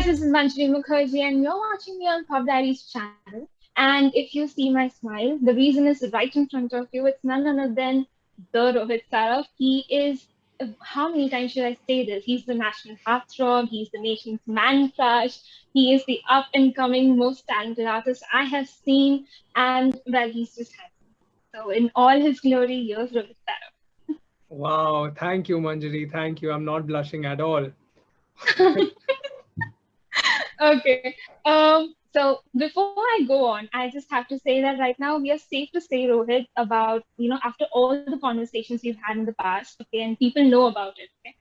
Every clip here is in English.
guys, this is Manjari Mukherjee, and you're watching me on Pub Diaries channel. And if you see my smile, the reason is right in front of you. It's none other than the Rohit Saraf. He is, how many times should I say this? He's the national heartthrob. He's the nation's man crush. He is the up and coming, most talented artist I have seen. And well, he's just handsome. So in all his glory, here's Rohit Wow, thank you, Manjari. Thank you. I'm not blushing at all. Saraf. Okay. So before I go on, I just have to say that right now we are safe to say, Rohit, about, after all the conversations we've had in the past, okay, and people know about it, okay.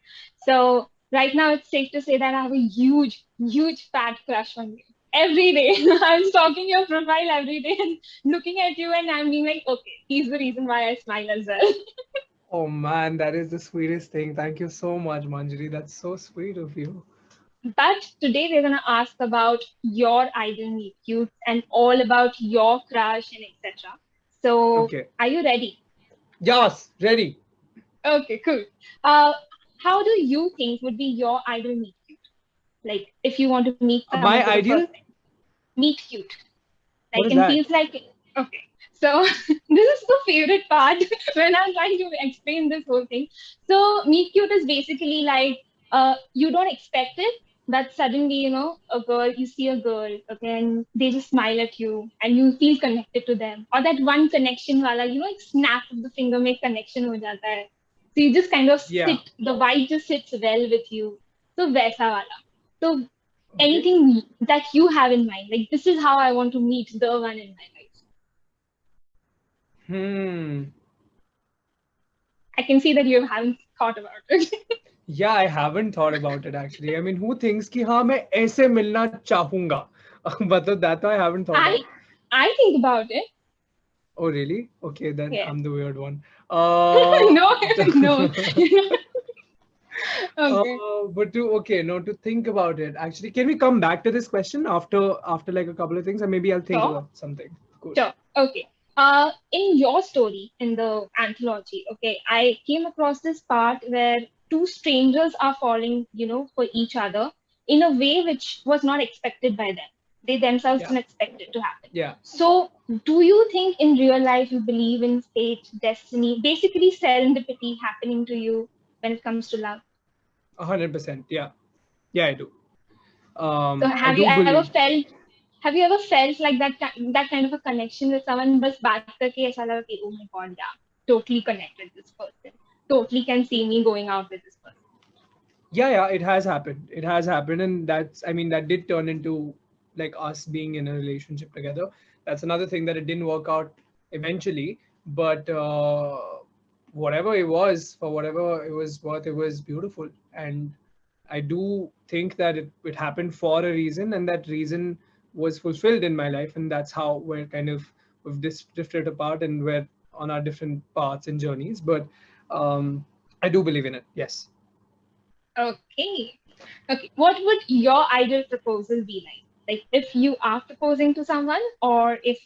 So right now it's safe to say that I have a huge, huge fat crush on you. Every day. I'm stalking your profile every day and looking at you and I'm being like, okay, he's the reason why I smile as well. Oh man, that is the sweetest thing. Thank you so much, Manjari. That's so sweet of you. But today we're gonna ask about your ideal meet cute and all about your crush and etc. So, Okay. are you ready? Yes, ready. Okay, cool. Uh, how do you think would be your ideal meet cute? Like, if you want to meet someone for My the first ideal? time, meet cute. Like, What is and that? feels like okay. So this is the favorite part when I'm trying to explain this whole thing. So meet cute is basically like you don't expect it, but suddenly a girl, you see a girl, okay, and they just smile at you and you feel connected to them, or that one connection wala, like snap of the finger make connection ho jata hai. So you just kind of Yeah. sit, the vibe just sits well with you. So vaisa wala. So Okay. anything that you have in mind, like this is how I want to meet the one in my life. Hmm. I can see that you haven't thought about it. Yeah, I haven't thought about it actually. I mean, who thinks कि हाँ मैं ऐसे मिलना चाहूंगा? But that I haven't thought I of. I think about it. Oh, really? Okay, then Yes. I'm the weird one. Uh, No, no. Okay. but to okay, no, to think about it. Actually, can we come back to this question after like a couple of things, and maybe I'll think Sure. about something. Cool. Sure. Okay. In your story, in the anthology, okay, I came across this part where two strangers are falling, for each other in a way which was not expected by them. They themselves Yeah, didn't expect it to happen. yeah, So, do you think in real life you believe in fate, destiny, basically serendipity happening to you when it comes to love? 100%. Yeah, yeah, I do. So, I do believe. have you ever felt like that kind of a connection with someone? बस बात करके ऐसा लगा कि oh my god, yeah, totally connect with this person. Totally can see me going out with this person. Yeah, yeah, it has happened. It has happened, and I mean, that did turn into like us being in a relationship together. That's another thing that it didn't work out eventually, but whatever it was, for whatever it was worth, it was beautiful. And I do think that it happened for a reason, and that reason was fulfilled in my life, and that's how we've drifted apart, and we're on our different paths and journeys. But um, I do believe in it. Yes. Okay. Okay. What would your ideal proposal be like? Like if you are proposing to someone, or if,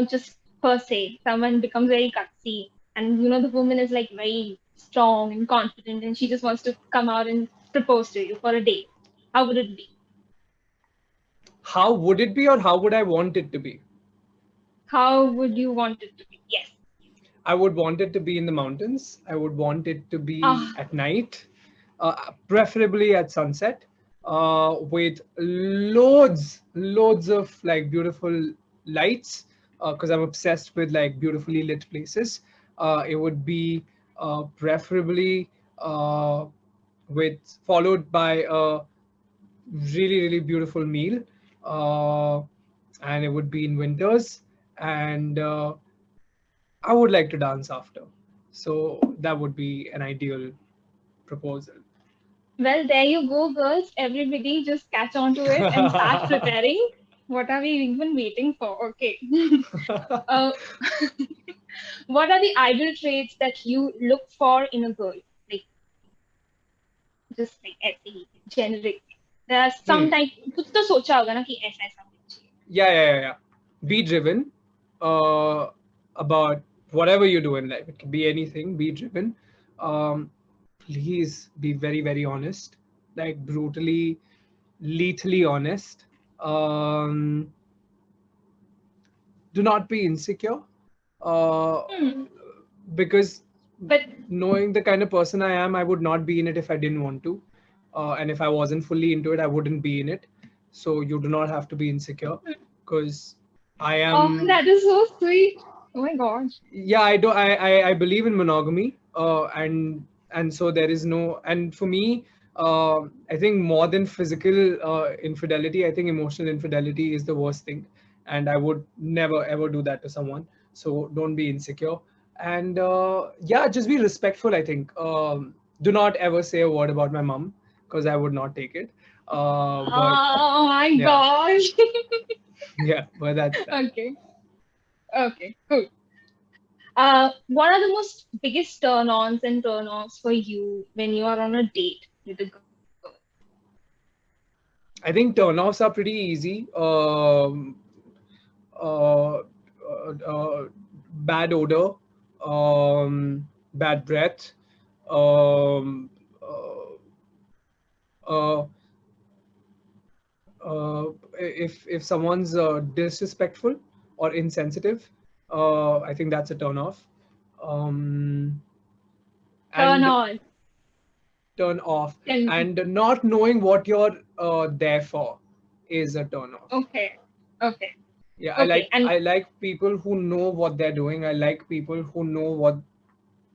just per se, someone becomes very gutsy and, the woman is like very strong and confident and she just wants to come out and propose to you for a date. How would it be? How would it be, or how would I want it to be? How would you want it to be? Yes. I would want it to be in the mountains. I would want it to be Ah, at night, preferably at sunset, with loads of like beautiful lights, because I'm obsessed with like beautifully lit places. It would be preferably with followed by a really beautiful meal, uh, and it would be in winters, and I would like to dance after. So that would be an ideal proposal. well, there you go, girls. Everybody just catch on to it and start preparing. What are we even waiting for? Okay. uh, what are the ideal traits that you look for in a girl? Like, just like ऐसे ही, generic. There are some Hmm. type, कुछ तो सोचा होगा ना कि ऐसा ऐसा होना चाहिए. Yeah. Be driven uh, about whatever you do in life. It can be anything. Be driven. Please be very honest. Like brutally. lethally honest. Um, do not be insecure. Uh, Hmm. because But knowing the kind of person I am, I would not be in it if I didn't want to. And if I wasn't fully into it, I wouldn't be in it. So you do not have to be insecure because I oh, am. that is so sweet. Oh my gosh. Yeah, I do. I believe in monogamy, and so there is no. And for me, I think more than physical infidelity, I think emotional infidelity is the worst thing, and I would never ever do that to someone. So don't be insecure, and yeah, just be respectful. I think do not ever say a word about my mom because I would not take it. But Oh my yeah, gosh. yeah, but that's that. Okay. Okay. Cool. What are the most biggest turn-ons and turn-offs for you when you are on a date with a girl? I think turn-offs are pretty easy. Uh, Bad odor, bad breath, um, uh, if someone's disrespectful or insensitive, I think that's a turn off. Um, and Turn-on. turn off, Tell me. and not knowing what you're there for is a turn off. Okay. Okay. Yeah, I Okay. like And I like people who know what they're doing. I like people who know what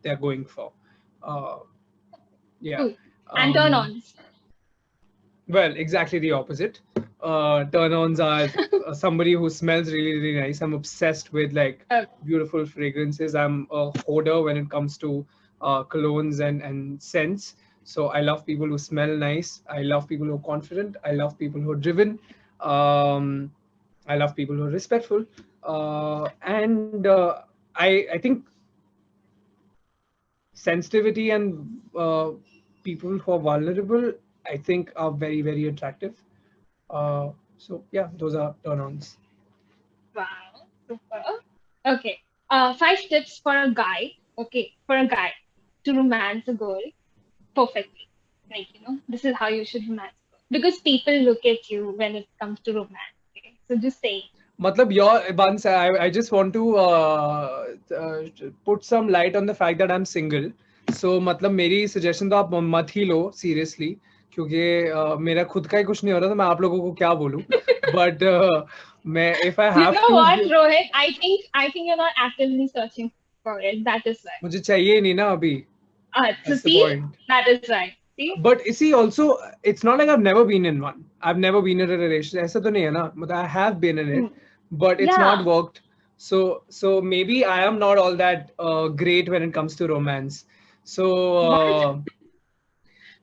they're going for. Uh, yeah. cool. And Um, turn-ons. well, exactly the opposite. Turn-ons are somebody who smells really, really nice. I'm obsessed with like Okay. beautiful fragrances. I'm a hoarder when it comes to colognes and scents. So I love people who smell nice. I love people who are confident. I love people who are driven. Um, I love people who are respectful. And I think sensitivity and people who are vulnerable, I think, are very, very attractive. So yeah, those are turn-ons. Wow. Super. Okay. 5 tips for a guy. Okay. For a guy to romance a girl perfectly. Like, this is how you should romance a girl. Because people look at you when it comes to romance. Okay? So just say, Matlab, your once I just want to put some light on the fact that I'm single. So मतलब मेरी suggestion तो आप मत ही लो seriously, क्योंकि मेरा खुद का ही कुछ नहीं हो रहा तो मैं आप लोगों को क्या बोलूं. But मैं if I you have know to what, give, Rohit? I think you're not actively searching for it. That is why. मुझे चाहिए ही नहीं ना अभी. So That's the see, point. that is right. See? But you see, also, it's not like I've never been in one. I've never been in a relationship. ऐसा तो नहीं है ना. मतलब I have been in it, Hmm. but it's not Yeah. worked. So maybe I am not all that great when it comes to romance. So What? no,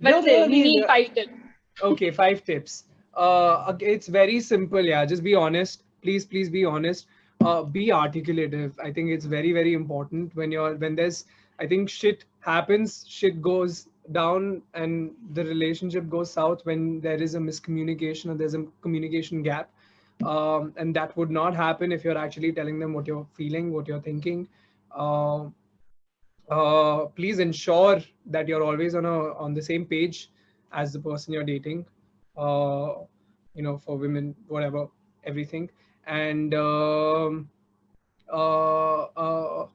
But no, still, I we mean, need 5 tips. okay, 5 tips. Okay, it's very simple. Yeah, just be honest. Please, please be honest. Be articulative. I think it's very, very important when there's. I think shit happens, shit goes down, and the relationship goes south when there is a miscommunication or there's a communication gap. And that would not happen if you're actually telling them what you're feeling, what you're thinking. Um Please ensure that you're always on the same page as the person you're dating. uh, for women, whatever, everything. And uh, uh,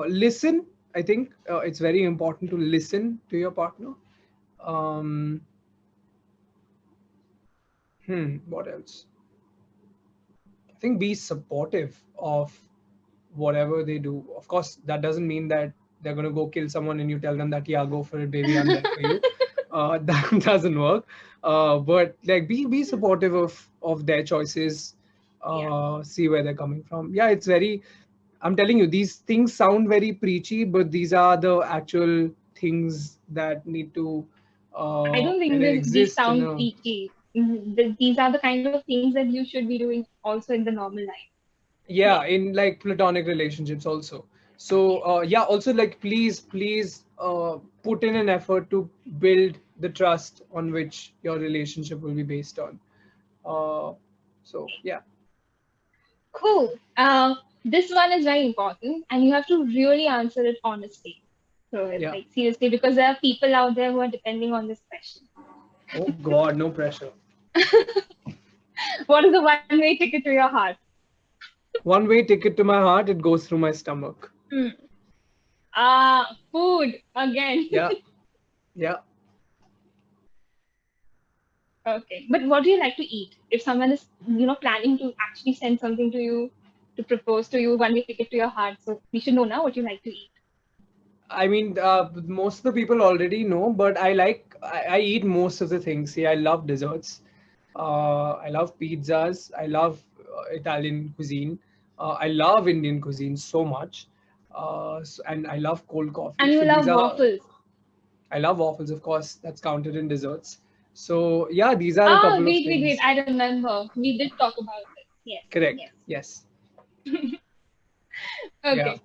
listen. I think it's very important to listen to your partner. um, what else? I think be supportive of whatever they do. Of course, that doesn't mean that they're going to go kill someone and you tell them that, yeah, go for it, baby, I'm there for you. That doesn't work. But like, be supportive of their choices. Yeah. See where they're coming from. Yeah, it's very. I'm telling you, these things sound very preachy, but these are the actual things that need to I don't think these exist in sound a. peachy. These are the kind of things that you should be doing also in the normal life. Yeah. Yeah, in like platonic relationships also. So Yes. yeah, also like, please put in an effort to build the trust on which your relationship will be based on. uh so yeah. Cool. This one is very important, and you have to really answer it honestly. So, Yeah. like seriously, because there are people out there who are depending on this question. Oh god, no pressure. What is the one-way ticket to your heart? One way ticket to my heart, it goes through my stomach. Hmm. Food again. Yeah, yeah. Okay. But what do you like to eat? If someone is, planning to actually send something to you, to propose to you, one-way ticket to your heart, so we should know now what you like to eat. I mean, most of the people already know, but I eat most of the things. See, I love desserts. I love pizzas. I love Italian cuisine. I love Indian cuisine so much. And I love cold coffee. And you So these love are, waffles. I love waffles, of course, that's counted in desserts. So yeah, these are a Oh, couple of wait. things. I remember. We did talk about this. Yes, Correct. yes. Yes. Yeah. Okay.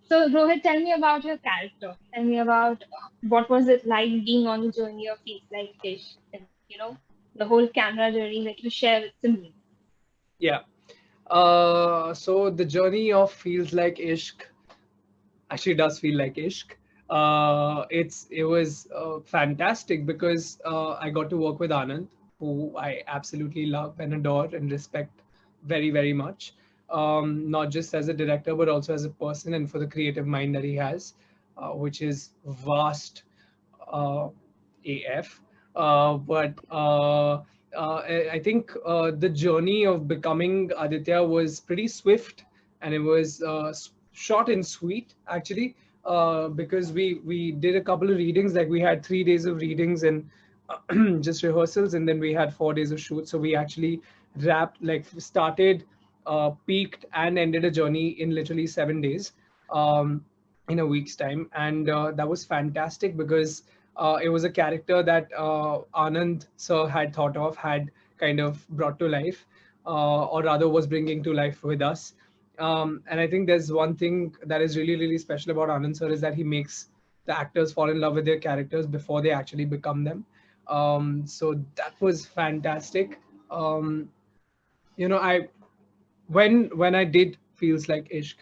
So Rohit, tell me about your character. Tell me about what was it like being on the journey of Feels Like Fish, and the whole camera journey that you share with Simran. Yeah. So the journey of feels like Ishq actually does feel like Ishq. It was fantastic because I got to work with Anand, who I absolutely love and adore and respect very very much. Not just as a director but also as a person and for the creative mind that he has, which is vast uh, AF. But I think the journey of becoming Aditya was pretty swift, and it was short and sweet actually, because we did a couple of readings. Like we had 3 days of readings and just rehearsals, and then we had 4 days of shoot. So we actually wrapped, like started, peaked, and ended a journey in literally 7 days. In a week's time, and that was fantastic because it was a character that Anand sir had thought of, had kind of brought to life, or rather was bringing to life with us. And I think there's one thing that is really really special about Anand sir is that he makes the actors fall in love with their characters before they actually become them. So that was fantastic. um, I when I did feels like Ishq,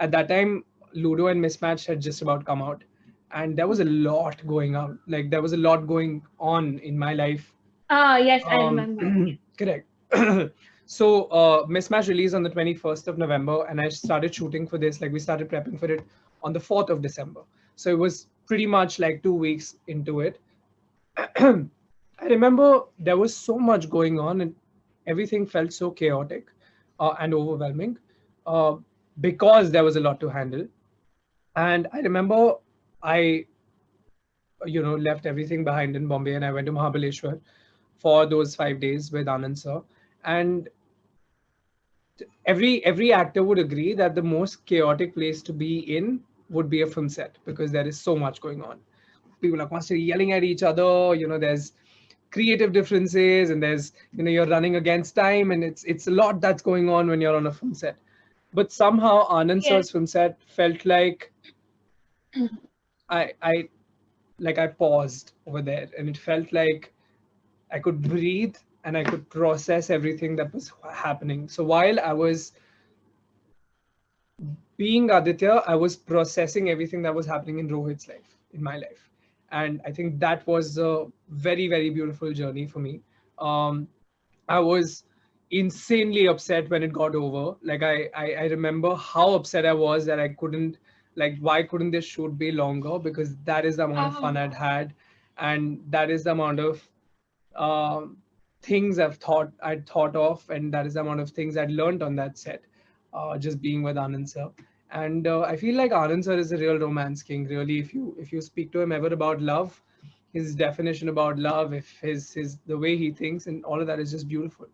at that time Ludo and Mismatch had just about come out, and there was a lot going on. Like there was a lot going on in my life. Ah, yes, I Um, remember. correct. So Mismatch released on the 21st of November, and I started shooting for this. Like we started prepping for it on the 4th of December. So it was pretty much like 2 weeks into it. I remember there was so much going on and everything felt so chaotic and overwhelming, uh, because there was a lot to handle. And I remember I, left everything behind in Bombay and I went to Mahabaleshwar for those 5 days with Anand sir. And every actor would agree that the most chaotic place to be in would be a film set because there is so much going on. People are constantly yelling at each other. There's creative differences, and there's you're running against time, and it's a lot that's going on when you're on a film set. But somehow Anand Yes. sir's film set felt like I like I paused over there, and it felt like I could breathe and I could process everything that was happening. So while I was being Aditya, I was processing everything that was happening in Rohit's life, in my life. And I think that was a very, very beautiful journey for me. Um, I was insanely upset when it got over. Like I remember how upset I was that I couldn't, like, why couldn't this shoot be longer? Because that is the amount of fun Oh, I'd had, and that is the amount of um, things I'd thought of, and that is the amount of things I'd learned on that set, just being with Anand sir. And I feel like Anand sir is a real romance king. Really, if you speak to him ever about love, his definition about love, if his the way he thinks, and all of that is just beautiful.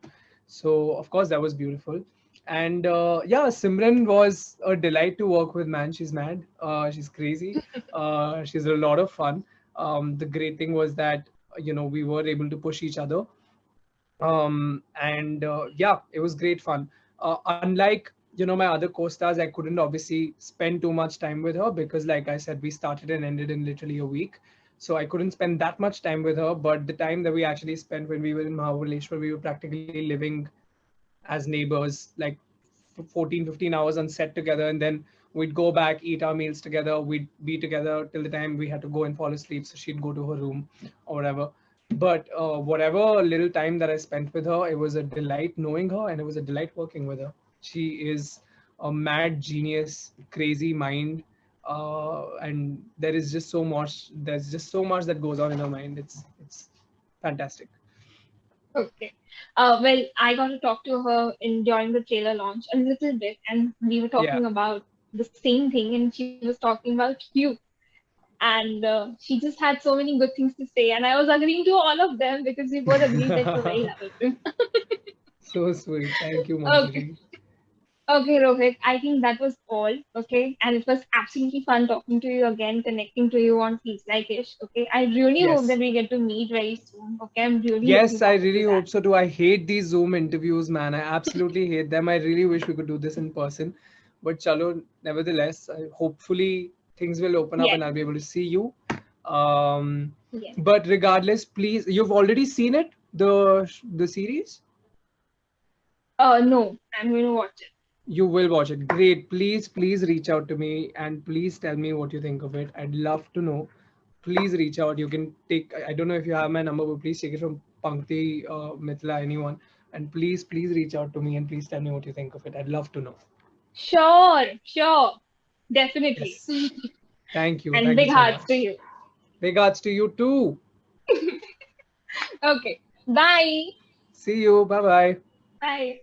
So of course that was beautiful. And yeah, Simran was a delight to work with. Man, she's mad. She's crazy. She's a lot of fun. The great thing was that we were able to push each other, and yeah, it was great fun. Unlike my other co-stars, I couldn't obviously spend too much time with her because, like I said, we started and ended in literally a week. So I couldn't spend that much time with her. But the time that we actually spent when we were in Mahabaleshwar, we were practically living as neighbors, like 14, 15 hours on set together, and then we'd go back, eat our meals together, we'd be together till the time we had to go and fall asleep, so she'd go to her room or whatever. But whatever little time that I spent with her, it was a delight knowing her, and it was a delight working with her. She is a mad genius, crazy mind, and there is just so much. There's just so much that goes on in her mind. It's fantastic. Okay. Well, I got to talk to her in during the trailer launch a little bit, and we were Yeah. talking about the same thing, and she was talking about you, and she just had so many good things to say, and I was agreeing to all of them because we both agreed that you're very lovable. So sweet. Thank you, Okay. Manjari. Okay, Rohit, I think that was all. Okay. And it was absolutely fun talking to you again, connecting to you on Feels Like Ish. Okay. I really hope that Yes. we get to meet very soon. Okay. I'm really looking Yes, I forward to really that. hope so too. I hate these Zoom interviews, man. I absolutely hate them. I really wish we could do this in person. But chalo, nevertheless, hopefully things will open up Yes. and I'll be able to see you. Um, Yes. but regardless, please, you've already seen it, the series? No, I'm going to watch it. You will watch it. Great. Please reach out to me and please tell me what you think of it. I'd love to know. Please reach out. You can take, I don't know if you have my number, but please take it from Pankti, Mithila, anyone. And please reach out to me and please tell me what you think of it. I'd love to know. Sure. Sure. Definitely. Yes. Thank you. And Thank you big so hearts to much. you. Regards to you too. Okay. Bye. See you. Bye bye. Bye.